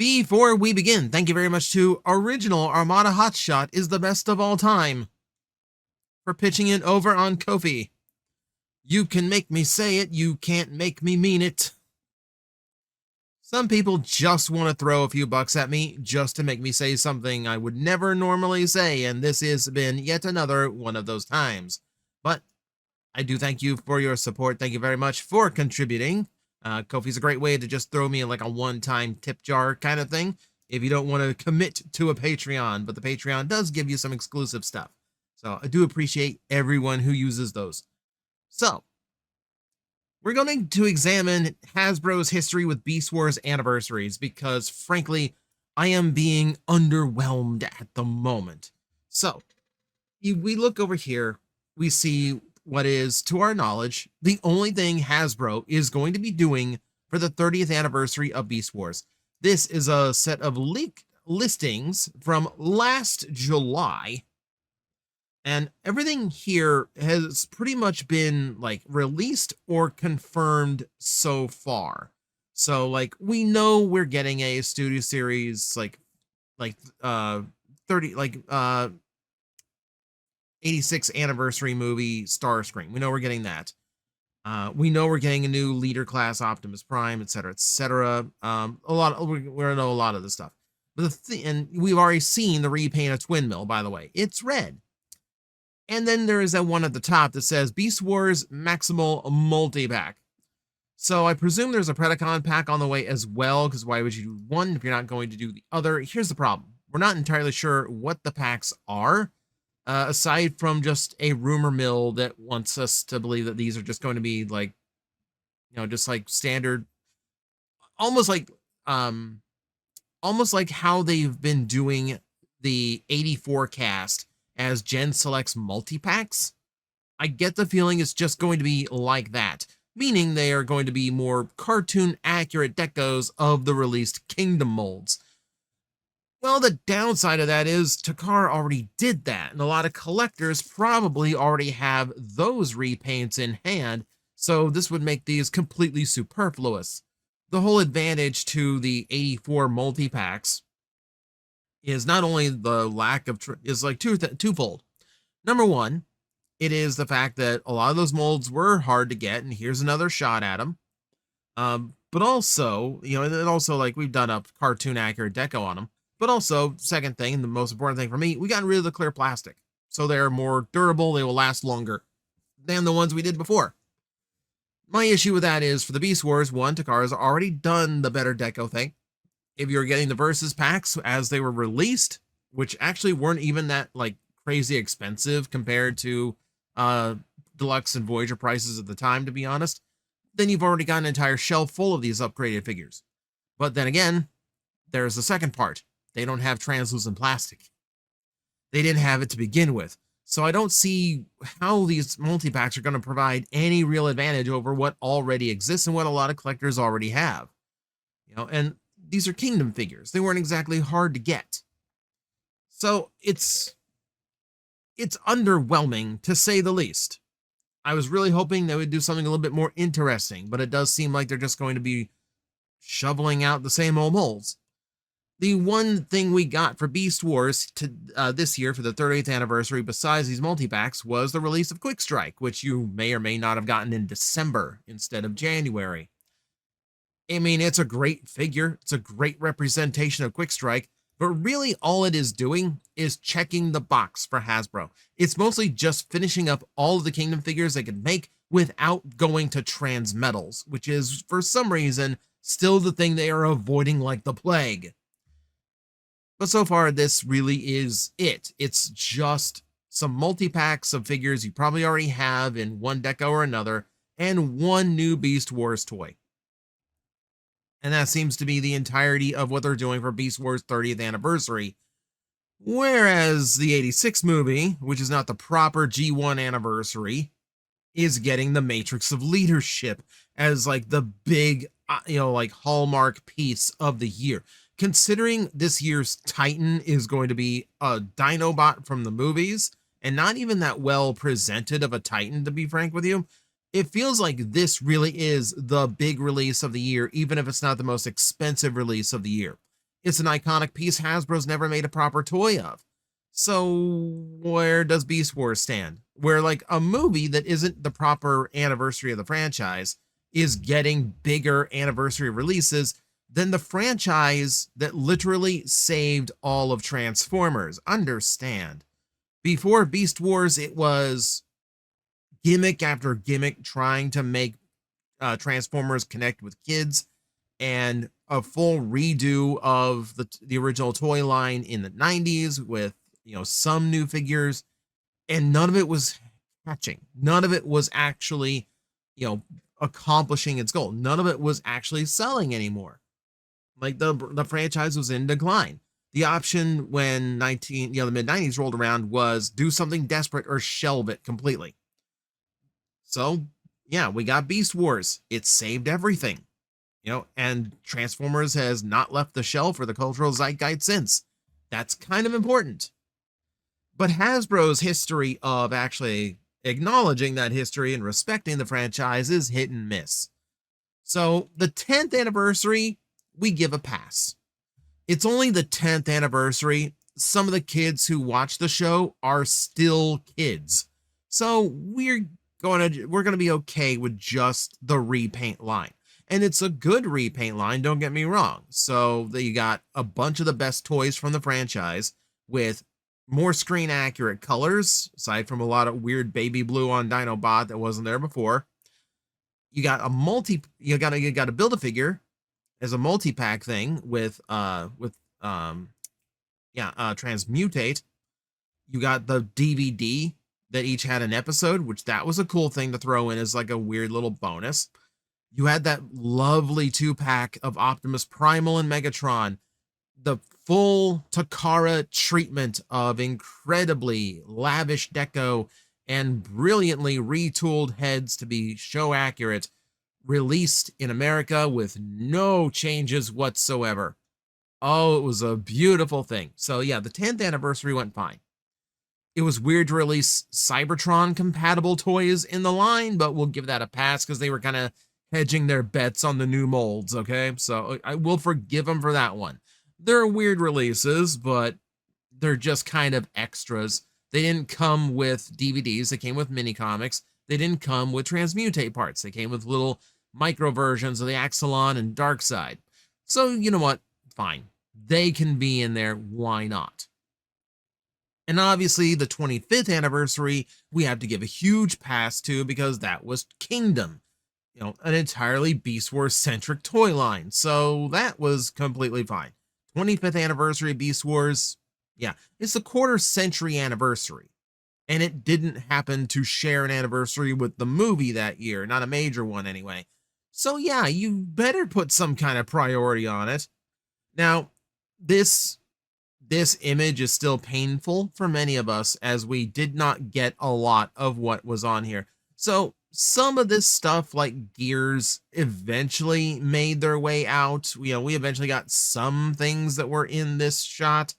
Before we begin, thank you very much to Original Armada Hotshot is the best of all time for pitching it over on Kofi. You can make me say it, you can't make me mean it. Some people just want to throw a few bucks at me just to make me say something I would never normally say, and this has been yet another one of those times. But I do thank you for your support. Thank you very much for contributing. Kofi's a great way to just throw me like a one-time tip jar kind of thing if you don't want to commit to a Patreon, but the Patreon does give you some exclusive stuff. So I do appreciate everyone who uses those. So we're going to examine Hasbro's history with Beast Wars Anniversaries because, frankly, I am being underwhelmed at the moment. So we look over here, we see what is, to our knowledge, the only thing Hasbro is going to be doing for the 30th anniversary of Beast Wars. This is a set of leaked listings from last July, and everything here has pretty much been like released or confirmed so far. So like we know we're getting a studio series like 86 anniversary movie Starscream. We know we're getting that. We know we're getting a new leader class Optimus Prime, etc., etc. We know a lot of this stuff. But and we've already seen the repaint of Twin Mill, by the way. It's red. And then there is that one at the top that says Beast Wars Maximal Multi-Pack. So I presume there's a Predacon pack on the way as well, because why would you do one if you're not going to do the other? Here's the problem. We're not entirely sure what the packs are. Aside from just a rumor mill that wants us to believe that these are just going to be like, just like standard, almost like how they've been doing the 84 cast as Gen Selects multi-packs. I get the feeling it's just going to be like that, meaning they are going to be more cartoon accurate decos of the released Kingdom molds. Well, the downside of that is Takara already did that, and a lot of collectors probably already have those repaints in hand, so this would make these completely superfluous. The whole advantage to the 84 multi-packs is not only the lack of, is like twofold. Number one, it is the fact that a lot of those molds were hard to get, and here's another shot at them. But also, and also like we've done a cartoon accurate deco on them. But also, second thing, and the most important thing for me, we got rid of the clear plastic. So they're more durable, they will last longer than the ones we did before. My issue with that is, for the Beast Wars, one, Takara's already done the better deco thing. If you're getting the Versus packs as they were released, which actually weren't even that like crazy expensive compared to Deluxe and Voyager prices at the time, to be honest, then you've already got an entire shelf full of these upgraded figures. But then again, there's the second part. They don't have translucent plastic. They didn't have it to begin with. So I don't see how these multi-packs are going to provide any real advantage over what already exists and what a lot of collectors already have. And these are Kingdom figures. They weren't exactly hard to get. So it's underwhelming, to say the least. I was really hoping they would do something a little bit more interesting, but it does seem like they're just going to be shoveling out the same old molds. The one thing we got for Beast Wars this year for the 30th anniversary, besides these multi-packs, was the release of Quick Strike, which you may or may not have gotten in December instead of January. I mean, it's a great figure. It's a great representation of Quick Strike, but really all it is doing is checking the box for Hasbro. It's mostly just finishing up all of the Kingdom figures they could make without going to Transmetals, which is, for some reason, still the thing they are avoiding like the plague. But so far, this really is it. It's just some multi-packs of figures you probably already have in one deco or another, and one new Beast Wars toy. And that seems to be the entirety of what they're doing for Beast Wars 30th anniversary. Whereas the 86 movie, which is not the proper G1 anniversary, is getting the Matrix of Leadership as like the big, like hallmark piece of the year. Considering this year's Titan is going to be a Dinobot from the movies, and not even that well presented of a Titan, to be frank with you, it feels like this really is the big release of the year, even if it's not the most expensive release of the year. It's an iconic piece Hasbro's never made a proper toy of. So where does Beast Wars stand? Where like a movie that isn't the proper anniversary of the franchise is getting bigger anniversary releases than the franchise that literally saved all of Transformers. Understand. Before Beast Wars, it was gimmick after gimmick trying to make Transformers connect with kids, and a full redo of the original toy line in the 90s with, some new figures, and none of it was catching. None of it was actually, you know, accomplishing its goal. None of it was actually selling anymore. Like the franchise was in decline. The option when the mid 90s rolled around was do something desperate or shelve it completely. So, yeah, we got Beast Wars. It saved everything. And Transformers has not left the shelf or the cultural zeitgeist since. That's kind of important. But Hasbro's history of actually acknowledging that history and respecting the franchise is hit and miss. So the 10th anniversary, we give a pass. It's only the 10th anniversary. Some of the kids who watch the show are still kids. So we're going to be okay with just the repaint line. And it's a good repaint line, don't get me wrong. So you got a bunch of the best toys from the franchise with more screen accurate colors, aside from a lot of weird baby blue on Dinobot that wasn't there before. You got you got to build a figure as a multi-pack thing with Transmutate. You got the DVD that each had an episode, which that was a cool thing to throw in as like a weird little bonus. You had that lovely 2-pack of Optimus Primal and Megatron, the full Takara treatment of incredibly lavish deco and brilliantly retooled heads to be show accurate, released in America with no changes whatsoever. Oh, it was a beautiful thing. So yeah, the 10th anniversary went fine. It was weird to release Cybertron compatible toys in the line, but we'll give that a pass because they were kind of hedging their bets on the new molds, okay? So I will forgive them for that one. They're weird releases, but they're just kind of extras. They didn't come with DVDs, they came with mini comics. They didn't come with Transmutate parts. They came with little micro versions of the Axelon and Darkseid. So, you know what? Fine. They can be in there. Why not? And obviously, the 25th anniversary, we have to give a huge pass to because that was Kingdom. An entirely Beast Wars centric toy line. So that was completely fine. 25th anniversary Beast Wars, yeah, it's the quarter century anniversary. And it didn't happen to share an anniversary with the movie that year, not a major one anyway. So yeah, you better put some kind of priority on it. Now, this image is still painful for many of us as we did not get a lot of what was on here. So some of this stuff like gears eventually made their way out. We eventually got some things that were in this shot.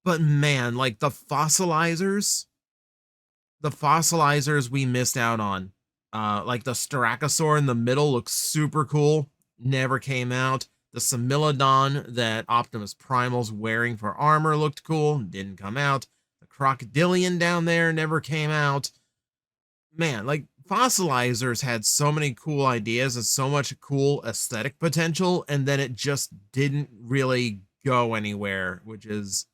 But man, like the fossilizers we missed out on. Like the Styracosaur in the middle looks super cool. Never came out. The Similodon that Optimus Primal's wearing for armor looked cool. Didn't come out. The Crocodilian down there never came out. Man, like fossilizers had so many cool ideas and so much cool aesthetic potential, and then it just didn't really go anywhere, which is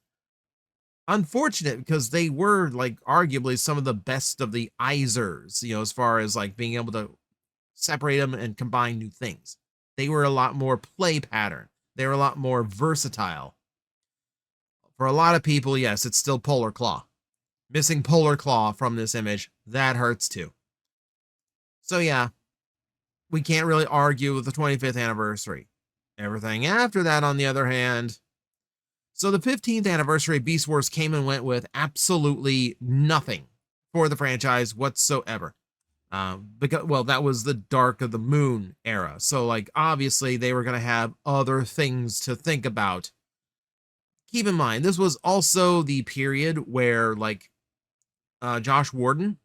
unfortunate because they were like arguably some of the best of the Izers, as far as like being able to separate them and combine new things. They were a lot more play pattern. They were a lot more versatile. For a lot of people, yes, it's still Polar Claw. Missing Polar Claw from this image, that hurts too. So yeah, we can't really argue with the 25th anniversary. Everything after that, on the other hand. So the 15th anniversary Beast Wars came and went with absolutely nothing for the franchise whatsoever. Because that was the Dark of the Moon era. So like obviously they were going to have other things to think about. Keep in mind, this was also the period where like Josh Warden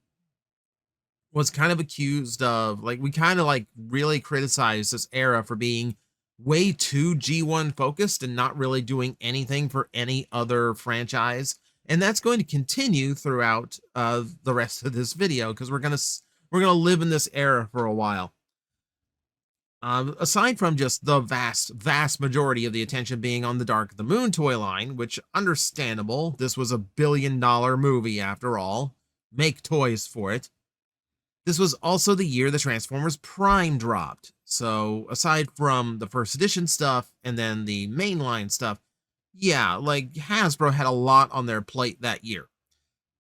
was kind of accused of, like, we kind of like really criticized this era for being way too G1 focused and not really doing anything for any other franchise. And that's going to continue throughout the rest of this video because we're gonna live in this era for a while. Aside from just the vast majority of the attention being on the Dark of the Moon toy line, which understandable, this was $1 billion movie after all. Make toys for it. This was also the year the Transformers Prime dropped. So aside from the first edition stuff and then the mainline stuff, yeah, like Hasbro had a lot on their plate that year.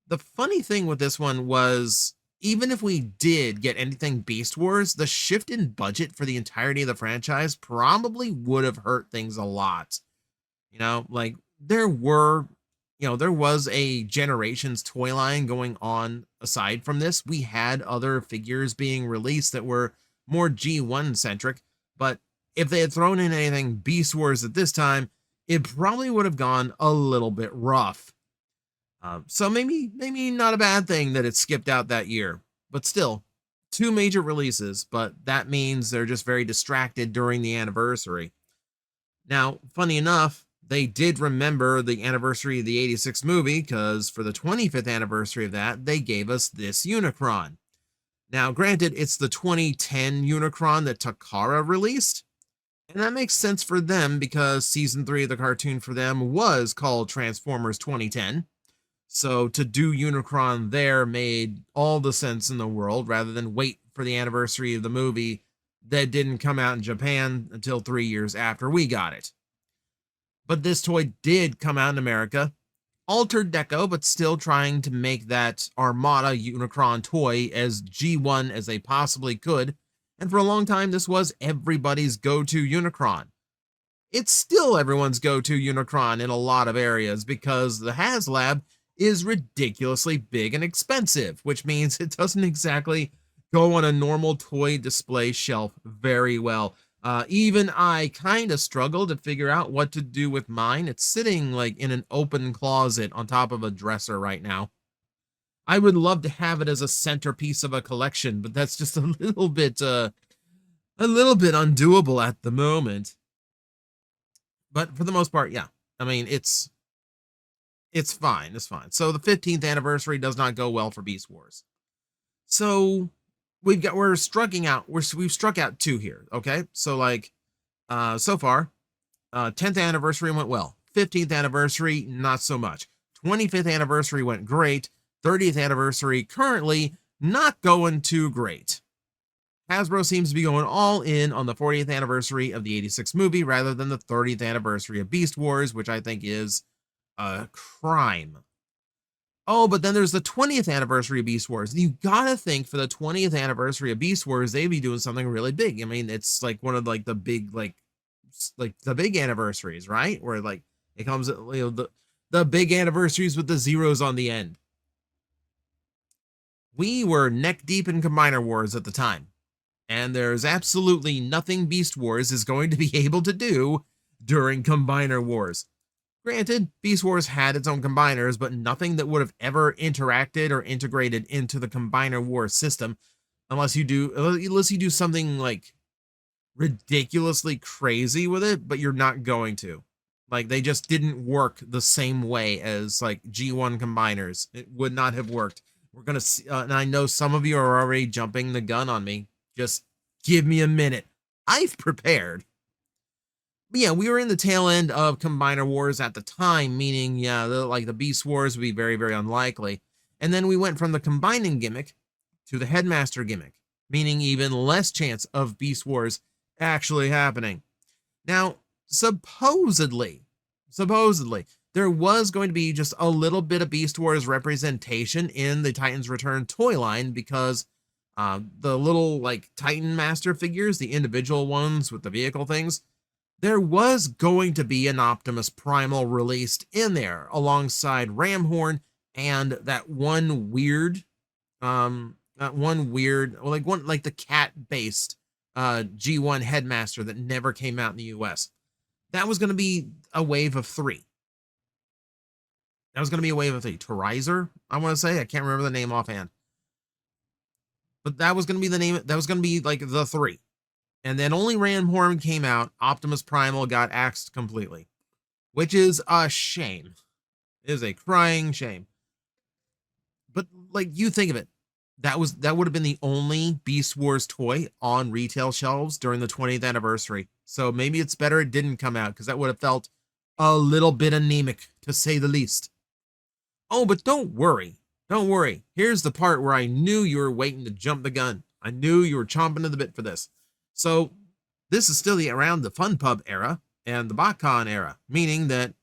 The funny thing with this one was, even if we did get anything Beast Wars, the shift in budget for the entirety of the franchise probably would have hurt things a lot. Like there was a Generations toy line going on aside from this. We had other figures being released that were more G1 centric, but if they had thrown in anything Beast Wars at this time, it probably would have gone a little bit rough. So maybe not a bad thing that it skipped out that year, but still, 2 major releases, but that means they're just very distracted during the anniversary. Now, funny enough, they did remember the anniversary of the 86 movie because for the 25th anniversary of that, they gave us this Unicron. Now, granted, it's the 2010 Unicron that Takara released, and that makes sense for them because season 3 of the cartoon for them was called Transformers 2010. So to do Unicron there made all the sense in the world rather than wait for the anniversary of the movie that didn't come out in Japan until 3 years after we got it. But this toy did come out in America, altered deco, but still trying to make that Armada Unicron toy as G1 as they possibly could. And for a long time, this was everybody's go-to Unicron. It's still everyone's go-to Unicron in a lot of areas because the HasLab is ridiculously big and expensive, which means it doesn't exactly go on a normal toy display shelf very well. Even I kind of struggle to figure out what to do with mine. It's sitting like in an open closet on top of a dresser right now. I would love to have it as a centerpiece of a collection, but that's just a little bit undoable at the moment. But for the most part, yeah. I mean, it's fine. It's fine. So the 15th anniversary does not go well for Beast Wars. So we've struck out 2 here. Okay. So like, so far, 10th anniversary went well. 15th anniversary, not so much. 25th anniversary went great. 30th anniversary currently not going too great. Hasbro seems to be going all in on the 40th anniversary of the 86 movie rather than the 30th anniversary of Beast Wars, which I think is a crime. Oh, but then there's the 20th anniversary of Beast Wars. You gotta think for the 20th anniversary of Beast Wars, they'd be doing something really big. I mean, it's like one of like the big like the big anniversaries, right? Where like it comes, the big anniversaries with the zeros on the end. We were neck deep in Combiner Wars at the time, and there's absolutely nothing Beast Wars is going to be able to do during Combiner Wars. Granted, Beast Wars had its own combiners, but nothing that would have ever interacted or integrated into the Combiner Wars system, unless you do something like ridiculously crazy with it, but you're not going to. Like, they just didn't work the same way as like G1 combiners. It would not have worked. We're gonna see, and I know some of you are already jumping the gun on me. Just give me a minute. I've prepared. But yeah, we were in the tail end of Combiner Wars at the time, meaning, yeah, the Beast Wars would be very, very unlikely. And then we went from the combining gimmick to the Headmaster gimmick, meaning even less chance of Beast Wars actually happening. Now, supposedly, there was going to be just a little bit of Beast Wars representation in the Titans Return toy line because the little like Titan Master figures, the individual ones with the vehicle things, there was going to be an Optimus Primal released in there alongside Ramhorn and that one weird, like the cat-based G1 Headmaster that never came out in the US. That was going to be a wave of 3. Terizer, I want to say. I can't remember the name offhand. But that was going to be the name. That was going to be like the 3. And then only Ram Horn came out, Optimus Primal got axed completely, which is a shame. It is a crying shame. But like, you think of it, that would have been the only Beast Wars toy on retail shelves during the 20th anniversary. So maybe it's better it didn't come out, because that would have felt a little bit anemic, to say the least. Oh, but don't worry. Don't worry. Here's the part where I knew you were waiting to jump the gun. I knew you were chomping at the bit for this. So this is still around the Fun Pub era and the BotCon era, meaning that,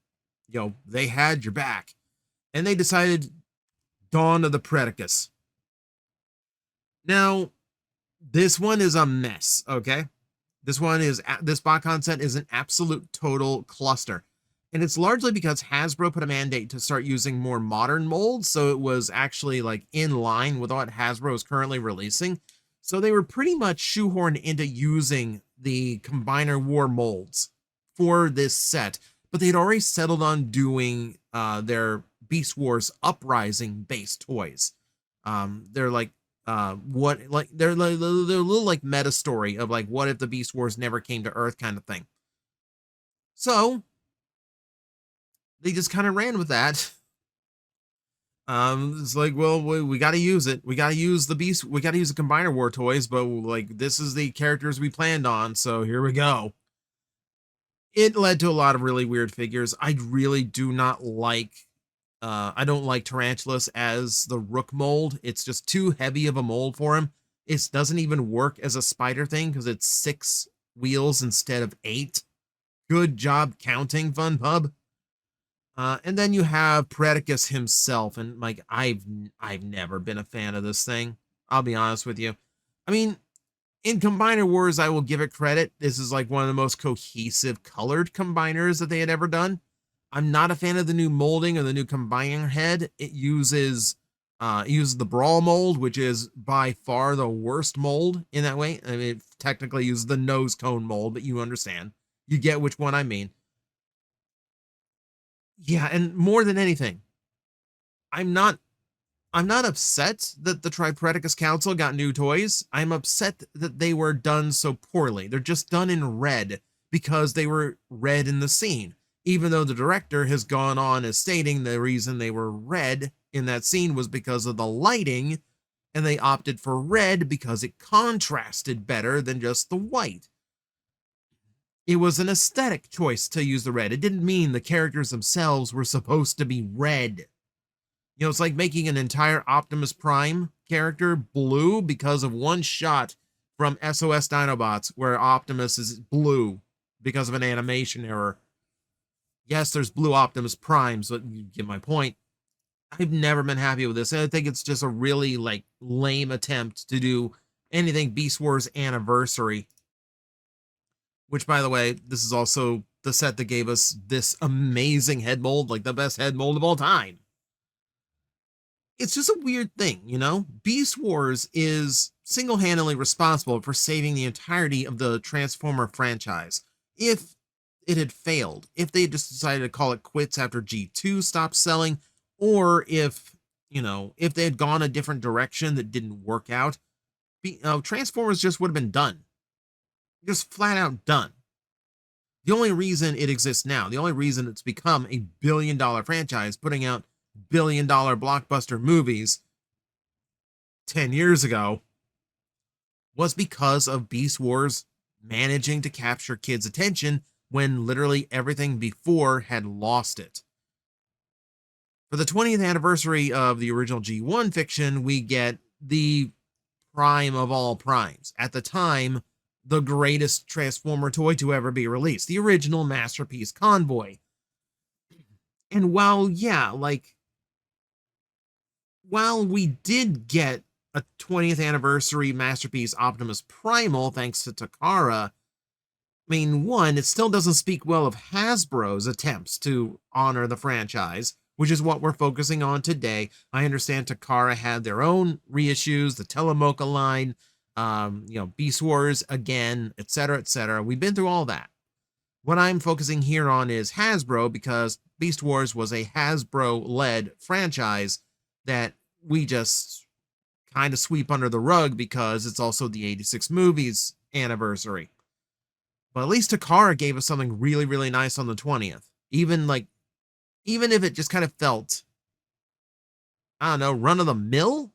they had your back. And they decided Dawn of the Predacus. Now, this one is a mess, okay? This BotCon set is an absolute total cluster. And it's largely because Hasbro put a mandate to start using more modern molds, so it was actually like in line with what Hasbro is currently releasing. So they were pretty much shoehorned into using the Combiner War molds for this set, but they'd already settled on doing their Beast Wars Uprising based toys. They're like they're a little like meta story of like, what if the Beast Wars never came to Earth kind of thing. So they just kind of ran with that. It's like, well, we got to use it. We got to use the Beast. We got to use the Combiner War toys, but like, this is the characters we planned on, so here we go. It led to a lot of really weird figures. I really do not like. I don't like Tarantulas as the Rook mold. It's just too heavy of a mold for him. It doesn't even work as a spider thing because it's 6 wheels instead of 8. Good job counting, Fun Pub. And then you have Predacus himself, and like, I've never been a fan of this thing. I'll be honest with you. I mean, in Combiner Wars, I will give it credit. This is like one of the most cohesive colored combiners that they had ever done. I'm not a fan of the new molding or the new combiner head. It uses the Brawl mold, which is by far the worst mold in that way. I mean, it technically uses the nose cone mold, but you understand. You get which one I mean. Yeah, and more than anything, I'm not upset that the Tripredacus Council got new toys. I'm upset that they were done so poorly. They're just done in red because they were red in the scene. Even though the director has gone on as stating the reason they were red in that scene was because of the lighting, and they opted for red because it contrasted better than just the white. It was an aesthetic choice to use the red. It didn't mean the characters themselves were supposed to be red. It's like making an entire Optimus Prime character blue because of one shot from SOS Dinobots where Optimus is blue because of an animation error. Yes, there's blue Optimus Primes, but you get my point. I've never been happy with this. And I think it's just a really like lame attempt to do anything Beast Wars Anniversary. Which, by the way, this is also the set that gave us this amazing head mold, like the best head mold of all time. It's just a weird thing, Beast Wars is single-handedly responsible for saving the entirety of the Transformer franchise. If it had failed, if they just decided to call it quits after G2 stopped selling, or if they had gone a different direction that didn't work out, Transformers just would have been done. Just flat out done. The only reason it exists now, the only reason it's become a billion-dollar franchise, putting out billion-dollar blockbuster movies 10 years ago, was because of Beast Wars managing to capture kids' attention when literally everything before had lost it. For the 20th anniversary of the original G1 fiction, we get the prime of all primes. At the time, the greatest Transformer toy to ever be released, the original Masterpiece Convoy. And while we did get a 20th anniversary Masterpiece Optimus Primal thanks to Takara, it still doesn't speak well of Hasbro's attempts to honor the franchise, which is what we're focusing on today. I understand Takara had their own reissues, the TJOmega line, Beast Wars again, etc., etc. We've been through all that. What I'm focusing here on is Hasbro, because Beast Wars was a Hasbro-led franchise that we just kind of sweep under the rug because it's also the 86 movies anniversary. But at least Takara gave us something really, really nice on the 20th. Even if it just kind of felt, I don't know, run of the mill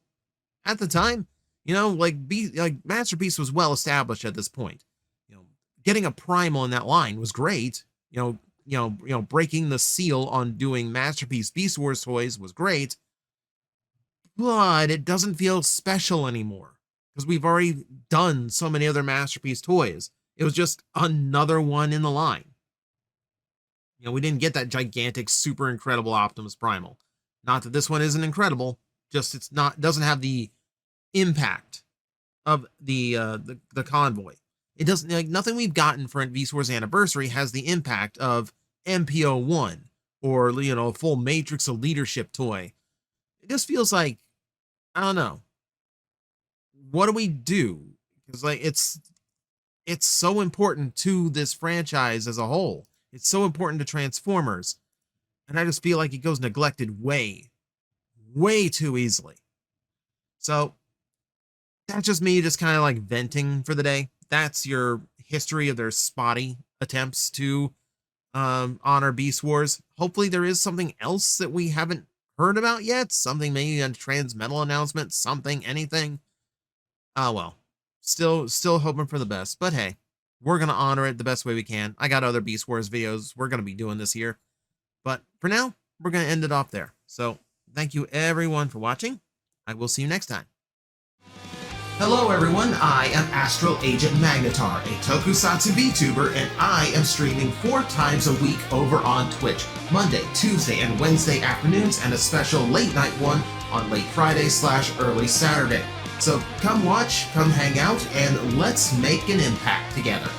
at the time. Like Masterpiece was well established at this point. Getting a Primal in that line was great. Breaking the seal on doing Masterpiece Beast Wars toys was great. But it doesn't feel special anymore because we've already done so many other Masterpiece toys. It was just another one in the line. We didn't get that gigantic, super incredible Optimus Primal. Not that this one isn't incredible, just doesn't have the impact of the convoy. It doesn't, like, nothing we've gotten for Beast Wars Anniversary has the impact of MPO1 or a full Matrix of Leadership toy. It just feels like, I don't know, what do we do? Because it's so important to this franchise as a whole. It's so important to Transformers, and I just feel like it goes neglected way too easily. So that's just me just kind of like venting for the day. That's your history of their spotty attempts to honor Beast Wars. Hopefully there is something else that we haven't heard about yet. Something, maybe a Transmetal announcement, something, anything. Well, still hoping for the best. But hey, we're going to honor it the best way we can. I got other Beast Wars videos we're going to be doing this year. But for now, we're going to end it off there. So thank you everyone for watching. I will see you next time. Hello everyone, I am Astral Agent Magnetar, a tokusatsu VTuber, and I am streaming 4 times a week over on Twitch, Monday, Tuesday, and Wednesday afternoons, and a special late night one on late Friday/early Saturday. So come watch, come hang out, and let's make an impact together.